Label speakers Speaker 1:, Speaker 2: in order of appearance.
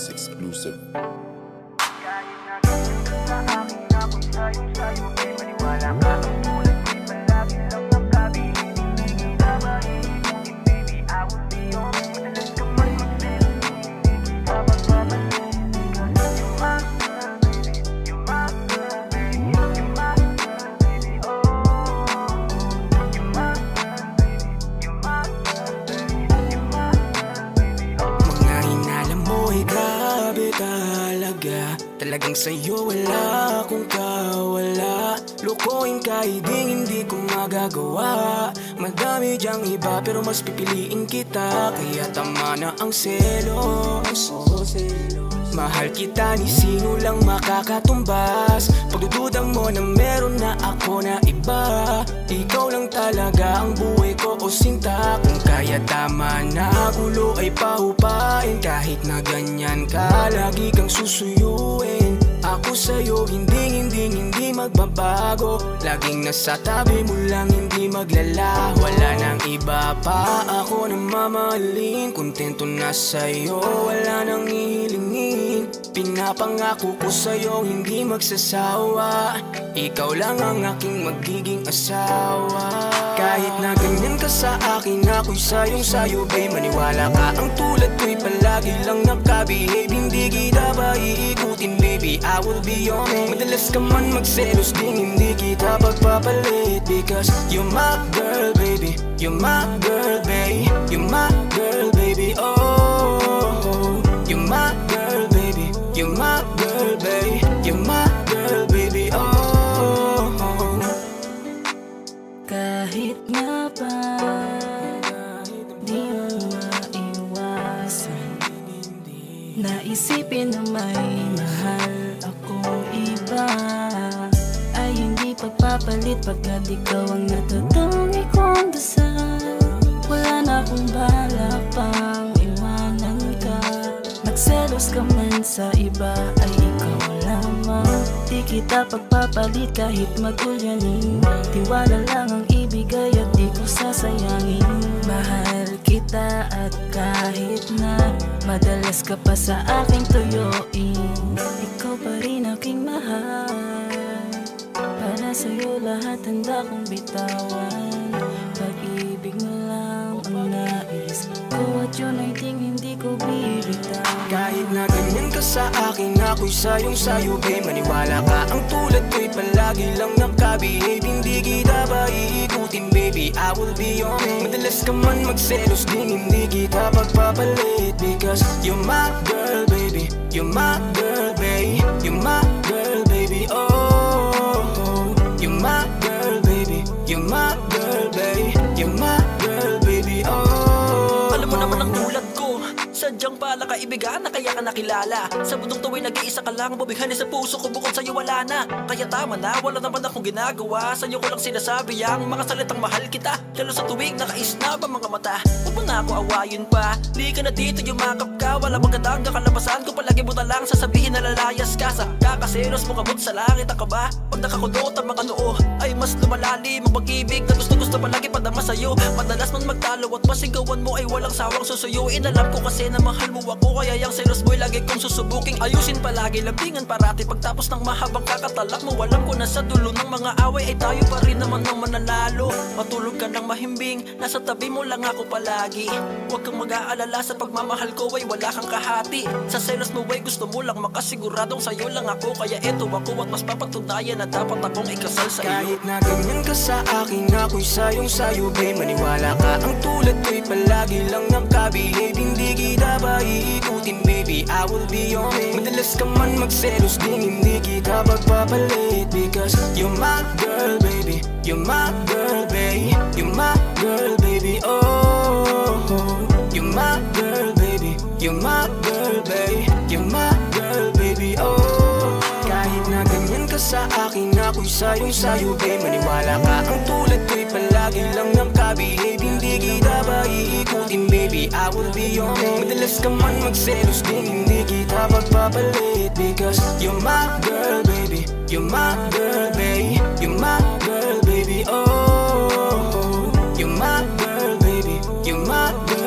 Speaker 1: Records exclusive.
Speaker 2: Kahit na ganyan ka sa akin, ako'y sayong-sayo. Kay maniwala ka, ang tulad ko'y palagi lang nakabihim. Hindi kita maiikutin, baby, I will be on. Madalas ka man magselos, hindi kita magpapalit. Because you're my girl, baby, you're my girl, baby, you're my girl, baby, oh. You're my girl, baby, you're my girl, baby, you're my girl, baby, oh.
Speaker 3: Mga hinala mo'y grabe talaga. Talagang sa'yo wala akong kawala. Lukuin ka, hindi ko magagawa. Madami diyang iba pero mas pipiliin kita. Kaya tama na ang selos. Mahal kita, ni sino lang makakatumbas. Pagdududa mo na meron na ako na iba. Ikaw lang talaga ang buhay ko o sinta. Kung kaya tama na, gulo ay pahupain. Kahit na ganyan ka, lagi kang susuyuin. Ako sa'yo hindi magbabago. Laging nasa tabi mo lang, hindi maglala. Wala nang iba pa ako na mamahalin. Kontento na sa'yo, wala nang ihilingin. Pinapangako ko sa'yo, hindi magsasawa. Ikaw lang ang aking magiging asawa. Kahit na ganyan ka sa akin, ako'y sayong-sayo, babe. Maniwala ka, ang tulad ko'y palagi lang nakabihave. Hindi kita ba iikutin, baby, I will be on it. Madalas ka man magselos, ding hindi kita pagpapalit. Because you're my girl, baby, you're my girl, babe. You're my girl, baby, oh. You're my girl, baby, you're my girl, babe. You're my girl, baby, oh.
Speaker 4: Kahit nga ba di mo maiwasan, naisipin na may mahal akong iba, ay hindi pagpapalit pagkat ikaw ang natutong ikondasal. Wala na akong balak pang iwanan ka. Nagselos ka man sa iba, ay ikaw lamang. Di kita pagpapalit kahit magulyanin. Tiwala lang ang ibigay at di ko sasayangin. Mahal kita at kahit na madalas ka pa sa aking tuyuin, ikaw pa rin aking mahal. Para sa'yo lahat handa kong bitawan. Pag-ibig mo lang ang nais ko, at yun ay hindi ko bibitaw.
Speaker 3: Kahit na ganyan ka sa akin, ako'y sayong-sayo, babe. Maniwala ka, ang tulad ko'y palagi lang nakabihave. Hindi kita ba iikutin, baby, I will be on it. Madalas ka man magselos, din hindi kita pagpapalit. Because you're my girl, baby, you're my girl, babe. You're my girl, baby, oh. You're my girl, baby, you're my girl, babe. You're my girl, baby, oh.
Speaker 5: Alam mo naman ang tulad ko, sadyang pala kaibigan na kaya ka nakilala. Sa mundong tuwing nag-iisa ka lang, bumighani sa puso ko, bukod sa'yo wala na. Kaya tama na, wala naman akong ginagawa. Sa'yo ko lang sinasabi ang mga salitang mahal kita. Lalo sa tuwing nakaisnab ang mga mata. Huwag mo na ako awayin pa, di ka na dito yumakap ka. Wala magandang kakalabasan ko, palagi mo na lang sasabihin na lalayas ka. Sa kakaselos mo kabot sa langit ang kaba. Pag nakakulot ang mga noo, ay mas lumalalim ang pag-ibig na gusto palagi padama sa'yo. Madalas man magtalo at masigawan mo ay walang sawang susuyuin. Alam ko kasi na mahal mo ako, kaya yung selos mo'y lagi kong susubuking ayusin palagi. Lambingan parati pagtapos ng mahabang kakatalak mo. Alam ko na sa dulo ng mga away ay tayo pa rin naman ang mananalo. Matulog ka ng mahimbing, nasa tabi mo lang ako palagi. Huwag kang mag-aalala, sa pagmamahal ko ay wala kang kahati. Sa selos mo ay gusto mo lang makasiguradong sa'yo lang ako. Kaya eto ako at mas papatunayan na dapat akong ikasal sa iyo.
Speaker 3: Kahit na ganyan ka sa akin, ako'y sayong-sayo, babe. Maniwala ka, ang tulad ko'y palagi lang nakabihave. Hindi kita ba iikutin, baby, I will be on it. Madalas ka man magselos, din hindi kita pagpapalit. Because you're my girl, baby, you're my girl, babe. You're my girl, baby, oh. You're my girl, baby, you're my girl, babe. You're my girl, baby, oh. Kahit na ganyan ka sa akin, ako'y sayong-sayo, babe. Maniwala ka, ang tulad ko'y palagi lang nakabihave. Hindi kita ba iikutin, baby, I will be on it. Madalas ka man magselos, din hindi kita pagpapalit. Because you're my girl, baby, you're my girl, babe. You're my girl, baby, oh. You're my girl, baby, you're my girl.